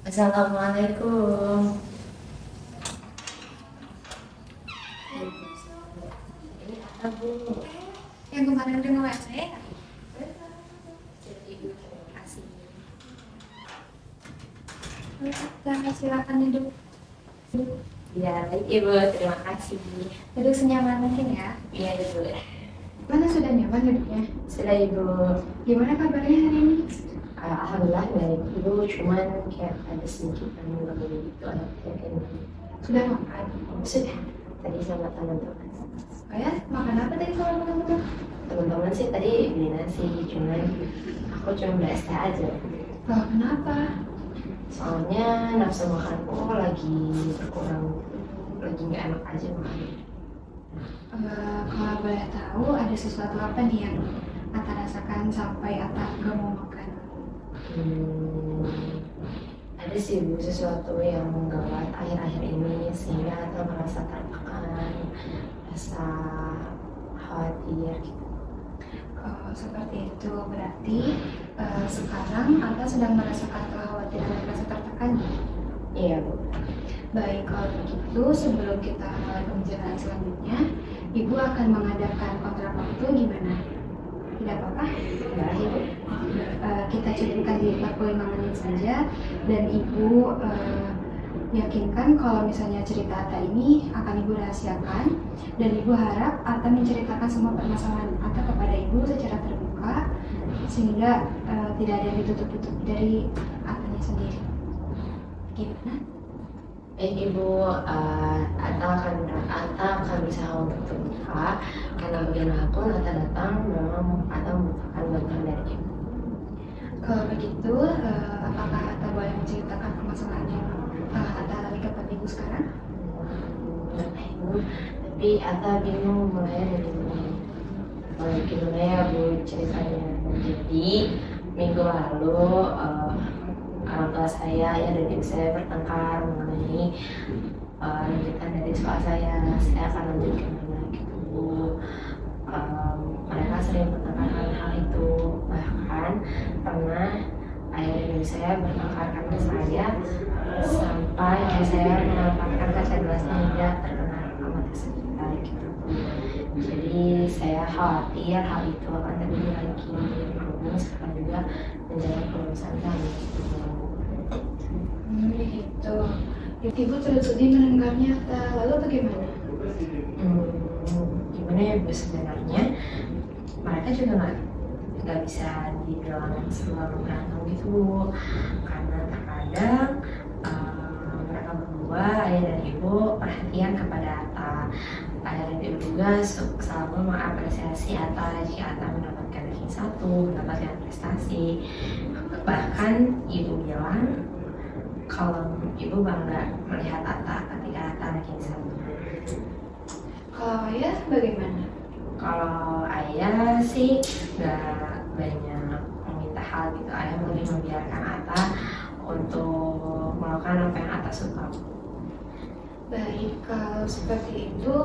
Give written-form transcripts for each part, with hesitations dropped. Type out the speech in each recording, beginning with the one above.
Assalamualaikum. Ini apa Bu? Yang kemarin udah nge-WA saya. Jadi terima kasih. Kita silakan duduk. Ya, baik Ibu, terima kasih. Duduk senyaman mungkin ya. Iya Ibu. Mana sudah nyaman duduknya? Sudah Ibu. Gimana kabarnya hari ini? Alhamdulillah baik Ibu, cuman kayak ada sedikit gangguan gitu anak yang Sudah makan? sudah tadi sama teman-teman. Oh ya, makan apa tadi kalau betul-betul? Teman-teman sih tadi beli nasi, cuman aku cuma beli es teh aja. Loh, kenapa? Soalnya nafsu makanku lagi berkurang, lagi nggak enak aja makan. Kalau boleh tahu ada sesuatu apa nih yang Atta rasakan sampai Atta gak mau makan? Ada sih Bu sesuatu yang menggawat akhir-akhir ini sehingga Atta merasa tertekan, merasa khawatir gitu. Oh, seperti itu berarti sekarang Atta sedang merasakan kekhawatiran dan rasa tertekan. Iya Bu. Baik, kalau begitu sebelum kita mulai pembicaraan selanjutnya, Ibu akan mengadakan kontrapaktu gimana? Tidak apa-apa? Enggak Ibu. Kita cukupkan di 45 menit saja dan Ibu yakinkan kalau misalnya cerita Atta ini akan Ibu rahasiakan dan Ibu harap Atta menceritakan semua permasalahan Atta kepada Ibu secara terbuka sehingga tidak ada yang ditutup-tutupi dari Attanya sendiri. Gimana? Ibu, Atta akan berusaha untuk terbuka karena bagaimanapun Atta datang memang Atta membutuhkan bantuan dari Ibu. Kalau begitu, apakah Atta boleh menceritakan permasalahan yang Atta alami kepada Ibu sekarang? Ibu, tapi Atta bingung mulai dari mana. Gimana ya Bu ceritanya? Jadi minggu lalu orang tua saya ya dan ibu saya bertengkar mengenai lanjutan dari sekolah saya akan lanjut kemana gitu Bu. Mereka sering bertengkar karena hal itu, bahkan pernah ayah dan ibu saya bertengkar karena saya sampai ayah saya menampakkan kaca gelasnya hingga terkena amat kesakitan gitu. Jadi saya khawatir hal itu akan terjadi lagi. Kemudian sekarang juga menjaga kelulusan kami. Begitu. Ibu turut sedih mendengarnya, lalu bagaimana? Gimana ya Bu, sebenarnya mereka juga nggak bisa dibilang selalu berantem gitu Bu, karena terkadang mereka berdua ayah dan ibu perhatian kepada Atta. Ayah dan ibu juga selalu mengapresiasi Atta jika Atta mendapatkan ranking 1, mendapatkan prestasi. Bahkan ibu bilang kalau ibu bangga melihat Atta ketika Atta ranking 1. Kalau ayah bagaimana? Kalau ayah sih nggak banyak meminta hal gitu. Ayah lebih membiarkan Atta untuk melakukan apa yang Atta suka. Baik, kalau seperti itu,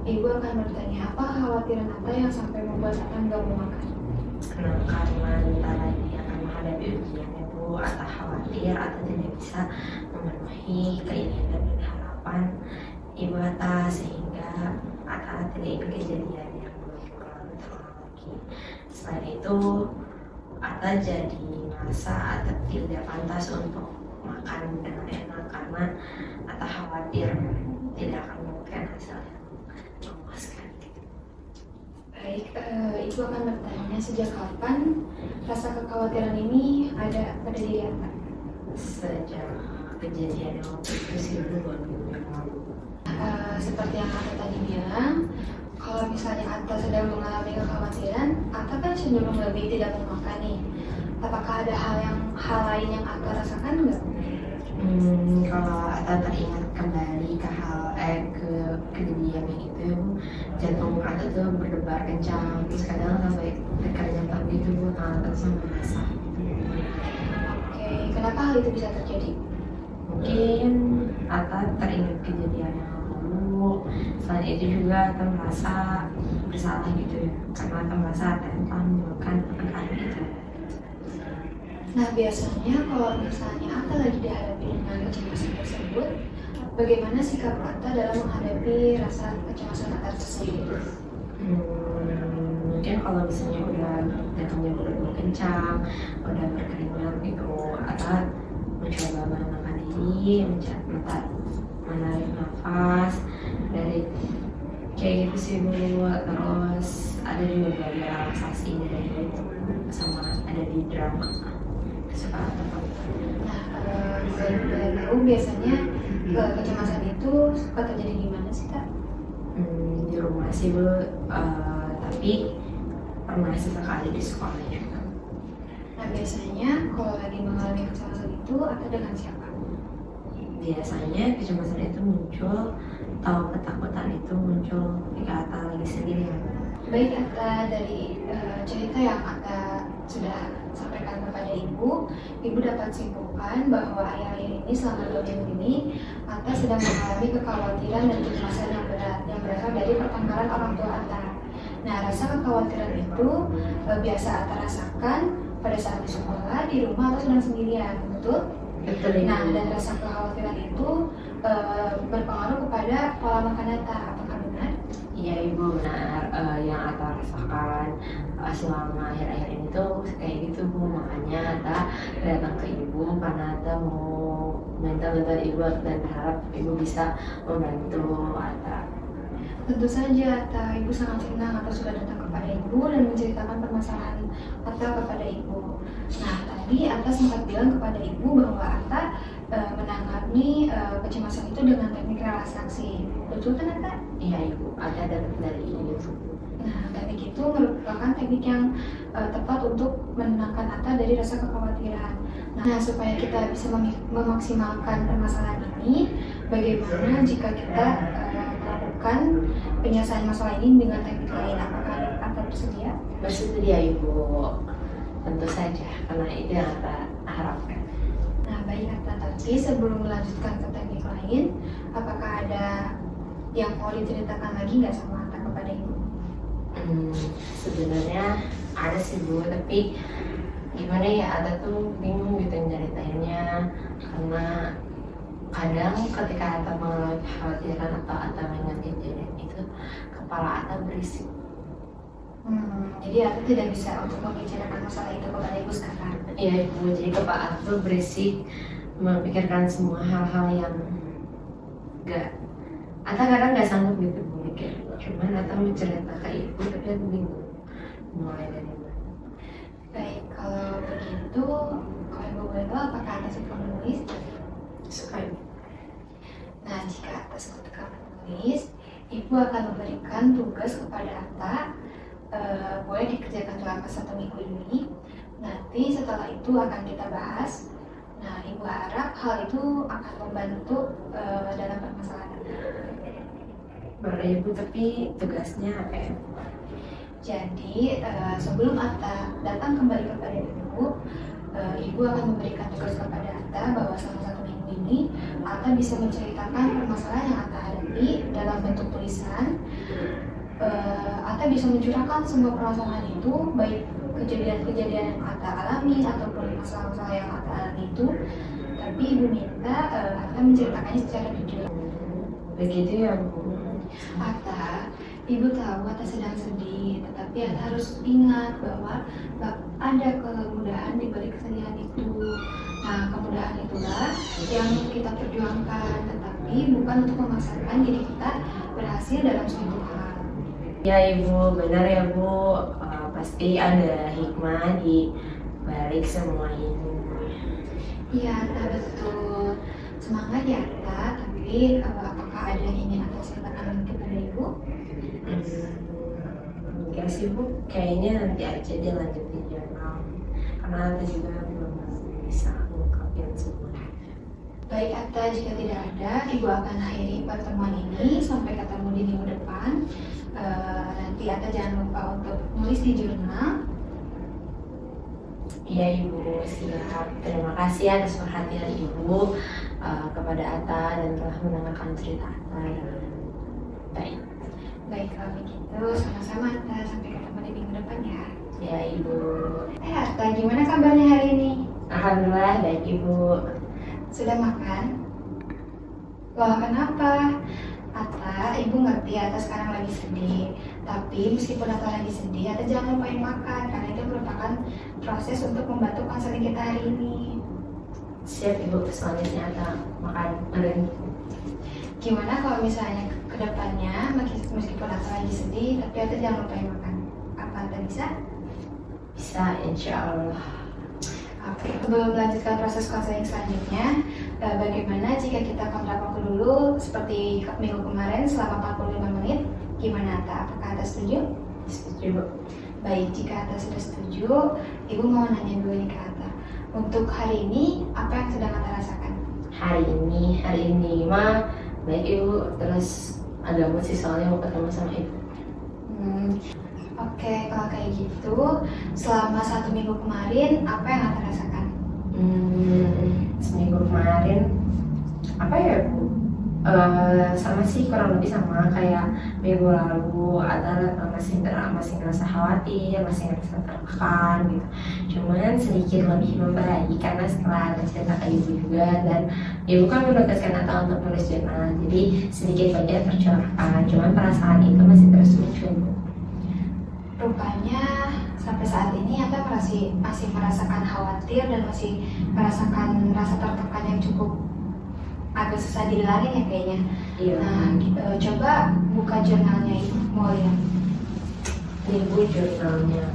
Ibu akan bertanya apa kekhawatiran Atta yang sampai membuat Atta nggak mau makan? Nah, karena bentar lagi akan menghadapi ujian itu, Atta khawatir Atta tidak bisa memenuhi keinginan dan harapan ibu Atta sehingga Atta tidak ingin kejadian yang berulang lagi. Selain itu, Atta jadi merasa Atta tidak pantas untuk makan dengan enak karena Atta khawatir tidak akan mendapatkan hasil yang memuaskan. Baik, Ibu akan bertanya sejak kapan rasa kekhawatiran ini ada pada diri Atta? Sejak kejadian yang waktu itu sih dulu 2 minggu lalu. Seperti yang Atta tadi bilang, kalau misalnya Atta sedang mengalami kekhawatiran, Atta kan cenderung lebih tidak mau makan nih. Apakah ada hal lain yang Atta rasakan nggak? Kalau Atta teringat kembali ke kejadian yang itu, jantung Atta tuh berdebar kencang, terus kadang sampai terkadang gitu Bu, terus sampai basah. Oke, kenapa hal itu bisa terjadi? Mungkin Atta teringat kejadian yang lalu. Selain itu juga Atta merasa bersalah gitu ya, karena Atta merasa Atta yang telah menyebabkan pertengkaran itu. Nah, biasanya kalau misalnya Atta lagi dihadapi dengan kecemasan tersebut, bagaimana sikap Atta dalam menghadapi rasa kecemasan Atta tersebut? Mungkin kalau misalnya udah jantungnya berdebar kencang, udah berkeringat gitu, atau mencoba menenangkan diri, menarik nafas dari kayak gitu sih Bu. Terus ada juga beberapa relaksasi dari itu sama ada di drama suka atau Nah, kalau boleh tahu biasanya kecemasan itu suka terjadi di mana sih, Kak? di rumah sih Bu, tapi pernah sesekali di sekolah juga. Nah, biasanya kalau lagi mengalami kecemasan itu Atta dengan siapa? Biasanya kecemasan itu muncul atau ketakutan itu muncul ketika Atta lagi sendirian. Baik Atta, dari cerita yang Atta sudah sampaikan kepada Ibu dapat simpulkan bahwa akhir-akhir ini selama 2 minggu ini Atta sedang mengalami kekhawatiran dan kecemasan yang berat yang berasal dari pertengkaran orang tua Atta. Nah, rasa kekhawatiran itu biasa Atta rasakan pada saat di sekolah, di rumah, atau sedang sendirian, betul? Betul Ibu. Nah, dan rasa kekhawatiran itu berpengaruh kepada pola makan Atta, apakah benar? Iya Ibu, benar. Yang Atta rasakan selama akhir-akhir ini tuh kayak gitu Bu. Makanya Atta datang ke Ibu karena Atta mau minta bantuan Ibu dan berharap Ibu bisa membantu Atta. Tentu saja Atta, Ibu sangat senang Atta sudah datang kepada Ibu dan menceritakan permasalahan Atta kepada Ibu. Nah, tadi Atta sempat bilang kepada Ibu bahwa Atta menangani kecemasan itu dengan teknik relaksasi. Betul kan Atta? Iya Ibu, Atta dapat dari YouTube. Nah, teknik itu merupakan teknik yang tepat untuk menenangkan Atta dari rasa kekhawatiran. Nah, supaya kita bisa memaksimalkan permasalahan ini, bagaimana jika kita melakukan penyelesaian masalah ini dengan teknik lain? Apakah Atta bersedia? Bersedia Ibu, tentu saja, karena itu yang Atta harapkan. Nah, baik Atta, tapi sebelum melanjutkan ke teknik lain, apakah ada yang mau diceritakan lagi nggak sama Atta kepada Ibu? Sebenarnya ada sih Bu, tapi gimana ya, Atta tuh bingung gitu nyeritainnya karena kadang ketika Atta mengalami kekhawatiran atau Atta mengingat kejadian itu, kepala Atta berisik. Jadi Atta tidak bisa untuk membicarakan masalah itu kepada Ibu sekarang. Iya Ibu, jadi kepala Atta tuh berisik memikirkan semua hal-hal yang Atta kadang nggak sanggup gitu mikir. Cuman Atta mau cerita ke Ibu tapi Atta bingung mulai dari mana. Baik, kalau begitu, kalau Ibu boleh tahu apakah Atta suka menulis? Suka Ibu. Nah, jika Atta suka menulis, Ibu akan memberikan tugas kepada Atta, boleh dikerjakan dalam 1 minggu ini. Nanti setelah itu akan kita bahas. Nah, Ibu harap hal itu akan membantu dalam permasalahan Atta. Boleh Ibu, tapi tugasnya apa ya? Jadi, sebelum Atta datang kembali kepada Ibu, Ibu akan memberikan tugas kepada Atta bahwa selama 1 minggu ini Atta bisa menceritakan permasalahan yang Atta hadapi dalam bentuk tulisan. Atta bisa mencurahkan semua permasalahan itu, baik kejadian-kejadian yang Atta alami ataupun masalah-masalah yang Atta alami itu. Tapi Ibu minta Atta menceritakannya secara jujur. Begitu ya Bu. Atta, Ibu tahu Atta sedang sedih, tetapi Atta harus ingat bahwa ada kemudahan di balik kesedihan itu. Nah, kemudahan itulah yang kita perjuangkan, tetapi bukan untuk memaksakan diri kita berhasil dalam suatu hal. Ya Ibu, benar ya Bu. Pasti ada hikmah di balik semua ini. Iya, Atta, betul. Semangat ya Atta, tapi apakah ada yang ingin Atta ceritakan kepada Ibu? Enggak sih Bu, kayaknya nanti aja dia lanjut di jurnal karena Atta juga belum bisa mengungkapin semua. Baik Atta, jika tidak ada, Ibu akan akhiri pertemuan ini. Sampai ketemu di minggu depan. Nanti Atta jangan lupa untuk nulis di jurnal. Iya Ibu, siap. Terima kasih atas perhatian Ibu kepada Atta dan telah mendengarkan cerita Atta dengan baik. Baik, kalau begitu sama-sama Atta. Sampai ketemu di minggu depan ya. Ya Ibu. Atta, gimana kabarnya hari ini? baik Ibu. Sudah makan? Wah, kenapa? Atta, ibu ngerti Atta sekarang lagi sedih. Tapi meskipun Atta lagi sedih, Atta jangan lupain makan karena itu merupakan proses untuk membantu konseling kita hari ini. Siap Ibu, selanjutnya Atta makan meren. Gimana kalau misalnya ke depannya meskipun Atta lagi sedih, tapi Atta jangan lupain makan. Apa Atta bisa? Bisa, insya Allah. Oke, sebelum melanjutkan proses konseling selanjutnya, bagaimana jika kita kontrak waktu dulu seperti minggu kemarin selama 45 menit? Gimana Atta? Apakah Atta setuju? Setuju Bu. Baik, jika Atta sudah setuju, Ibu mau nanya dulu nih ke Atta. Untuk hari ini, apa yang sedang Atta rasakan? Hari ini mah baik Ibu, terus agak mood sih soalnya mau ketemu sama Ibu. Oke, kalau kayak gitu, selama 1 minggu kemarin, apa yang Atta rasakan? Seminggu kemarin apa ya Bu? Sama sih, kurang lebih sama kayak minggu lalu. Ada masih ngerasa khawatir, masih ngerasa tertekan gitu. Cuman sedikit lebih membaik karena setelah ada cerita ke Ibu juga, dan Ibu kan menugaskan Atta untuk menulis jurnal, jadi sedikit banyak tercurahkan. Cuman perasaan itu masih terus muncul. Rupanya sampai saat ini Atta masih merasakan khawatir dan masih merasakan rasa tertekan yang cukup agak susah dihilangin ya kayaknya. Iya. Nah, coba buka jurnalnya Ibu, mau lihat. Ini Bu jurnalnya.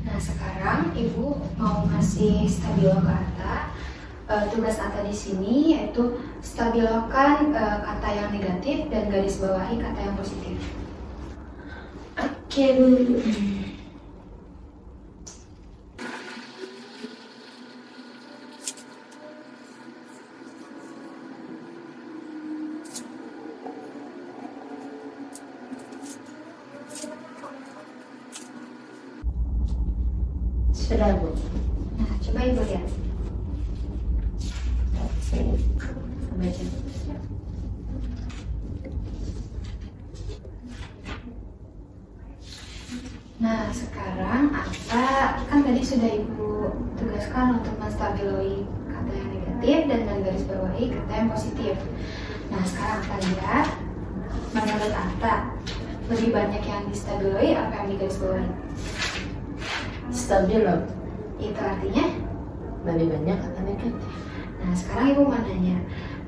Nah, sekarang Ibu mau ngasih stabilo ke Atta. Tugas Atta di sini yaitu stabilokan kata yang negatif dan garis bawahi kata yang positif. Oke Bu. Sudah Bu. Nah, coba Ibu lihat. Sini. Baca. Nah, sekarang Atta kan tadi sudah Ibu tugaskan untuk menstabiloi kata yang negatif dan menggarisbawahi kata yang positif. Nah, sekarang Atta lihat, menurut Atta lebih banyak yang distabiloi apa yang digarisbawahi? Stabil loh. Itu artinya? Lebih banyak kata negatif. Nah, sekarang Ibu mau nanya,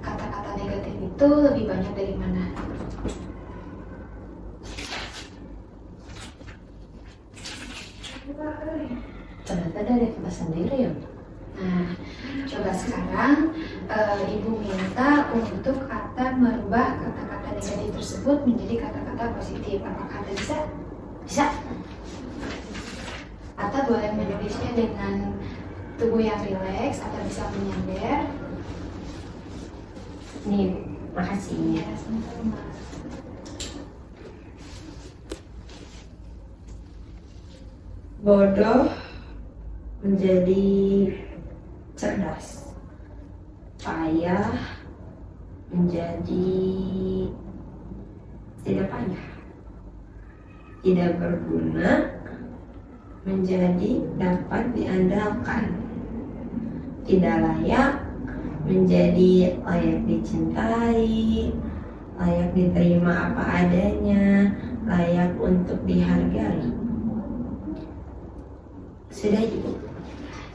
kata-kata negatif itu lebih banyak dari mana? Ternyata dari kita sendiri ya. Nah, coba sekarang Ibu minta untuk Atta merubah kata-kata negatif tersebut menjadi kata-kata positif. Apakah Atta bisa? Bisa. Atta boleh menulisnya dengan tubuh yang rileks atau bisa menyender. Nih, makasih. Ya, sama-sama. Bodoh menjadi cerdas, payah menjadi tidak payah, tidak berguna menjadi dapat diandalkan, tidak layak menjadi layak dicintai, layak diterima apa adanya, layak untuk dihargai. Sudah Ibu.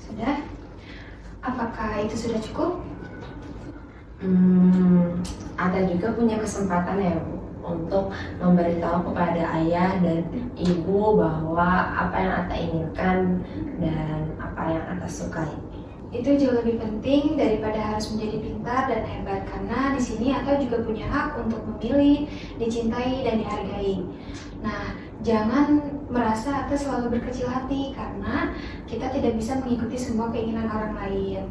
Sudah? Apakah itu sudah cukup? Ada juga punya kesempatan ya Bu, untuk memberitahu kepada ayah dan ibu bahwa apa yang Atta inginkan dan apa yang Atta sukai. Itu jauh lebih penting daripada harus menjadi pintar dan hebat, karena di sini Atta juga punya hak untuk memilih, dicintai dan dihargai. Nah, jangan merasa Atta selalu berkecil hati karena kita tidak bisa mengikuti semua keinginan orang lain.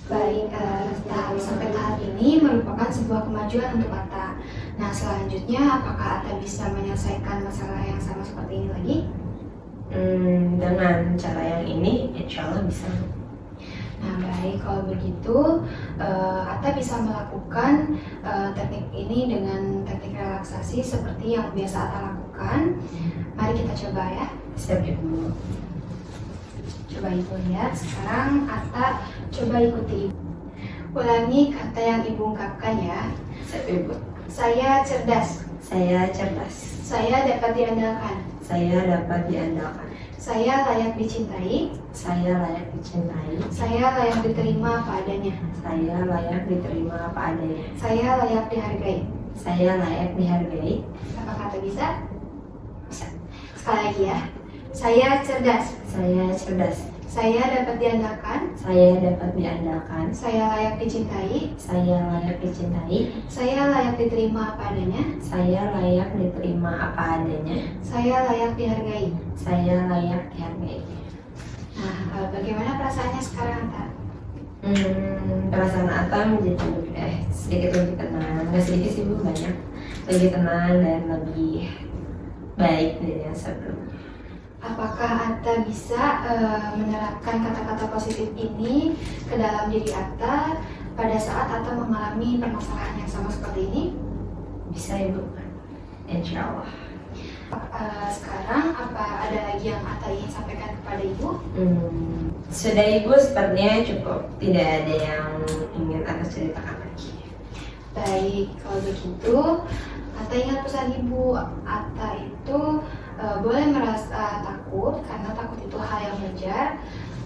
Baik, sampai tahap ini merupakan sebuah kemajuan untuk Atta. Nah, selanjutnya apakah Atta bisa menyelesaikan masalah yang sama seperti ini lagi? Dengan cara yang ini, insya Allah bisa. Nah, baik, kalau begitu Atta bisa melakukan teknik ini dengan teknik relaksasi seperti yang biasa Atta lakukan. Mari kita coba ya. Siap Ibu. Coba Ibu lihat. Sekarang Atta coba ikuti Ibu. Ulangi kata yang Ibu ungkapkan ya. Siap Ibu. Saya cerdas. Saya cerdas. Saya dapat diandalkan. Saya dapat diandalkan. Saya layak dicintai. Saya layak dicintai. Saya layak diterima apa adanya. Saya layak diterima apa adanya. Saya layak dihargai. Saya layak dihargai. Apakah Atta bisa? Bisa. Sekali lagi ya. Saya cerdas. Saya cerdas. Saya dapat diandalkan. Saya dapat diandalkan. Saya layak dicintai. Saya layak dicintai. Saya layak diterima apa adanya. Saya layak diterima apa adanya. Saya layak dihargai. Saya layak dihargai. Nah, bagaimana perasaannya sekarang, Atta? Perasaan Atta menjadi sedikit lebih tenang. Nggak sedikit sih Bu, banyak. Lebih tenang dan lebih baik dari yang sebelumnya. Apakah Atta bisa menerapkan kata-kata positif ini ke dalam diri Atta pada saat Atta mengalami permasalahan yang sama seperti ini? Bisa Ibu, insya Allah. Sekarang apa ada lagi yang Atta ingin sampaikan kepada Ibu? Sudah Ibu, sepertinya cukup. Tidak ada yang ingin Atta ceritakan lagi. Baik, kalau begitu Atta ingat pesan Ibu. Atta itu boleh merasa takut karena takut itu hal yang wajar.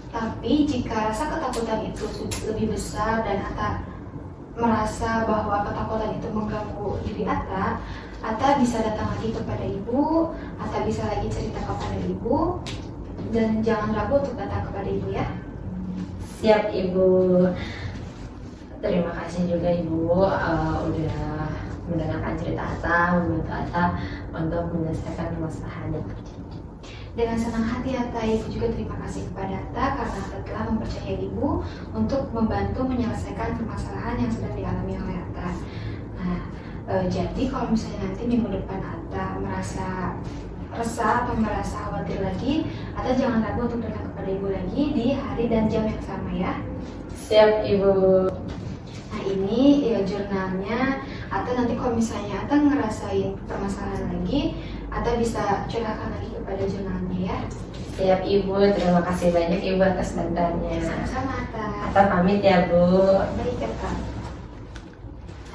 Tapi jika rasa ketakutan itu lebih besar dan Atta merasa bahwa ketakutan itu mengganggu diri Atta, Atta bisa datang lagi kepada Ibu. Atta bisa lagi cerita kepada Ibu. Dan jangan ragu untuk datang kepada Ibu ya. Siap Ibu. Terima kasih juga Ibu udah mendengarkan cerita Atta, membantu Atta untuk menyelesaikan permasalahan yang terjadi. Dengan senang hati Atta, Ibu juga terima kasih kepada Atta karena Atta telah mempercayai Ibu untuk membantu menyelesaikan permasalahan yang sedang dialami oleh Atta. Nah, jadi kalau misalnya nanti minggu depan Atta merasa resah atau merasa khawatir lagi, Atta jangan ragu untuk datang kepada Ibu lagi di hari dan jam yang sama ya. Siap Ibu. Nah, ini ya jurnalnya. Atta nanti kalau misalnya Atta ngerasain permasalahan lagi, Atta bisa curahkan lagi kepada jurnalnya ya. Siap Ibu, terima kasih banyak Ibu atas bantuannya. Sama-sama Atta. Atta pamit ya Bu. Baik Atta.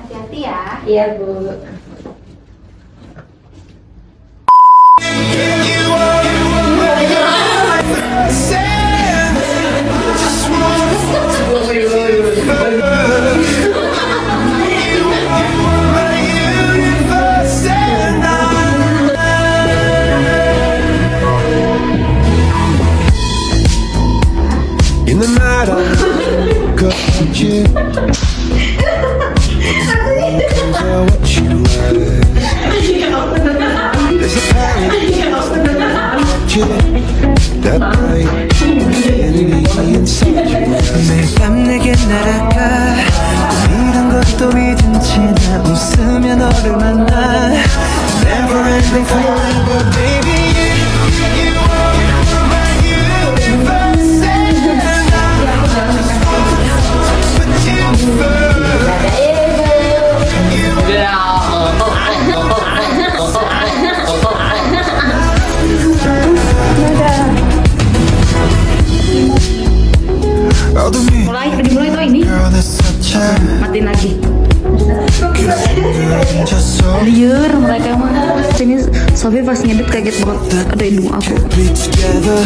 Hati-hati ya. Iya Bu. In the night I got you. What you like? There's a paradise that bright infinity inside you. 매일 밤 내게 날아가 꿈이란 것도 믿은 채 나 웃으며 너를 만나 Never ending forever baby you are my universe and I just want to put you first. Dimulai tuh ini. Girl, that's such a Matiin lagi. just so Liur mereka mah. Ini Sofi pas ngedit kaget banget. Ada hidung aku. be together.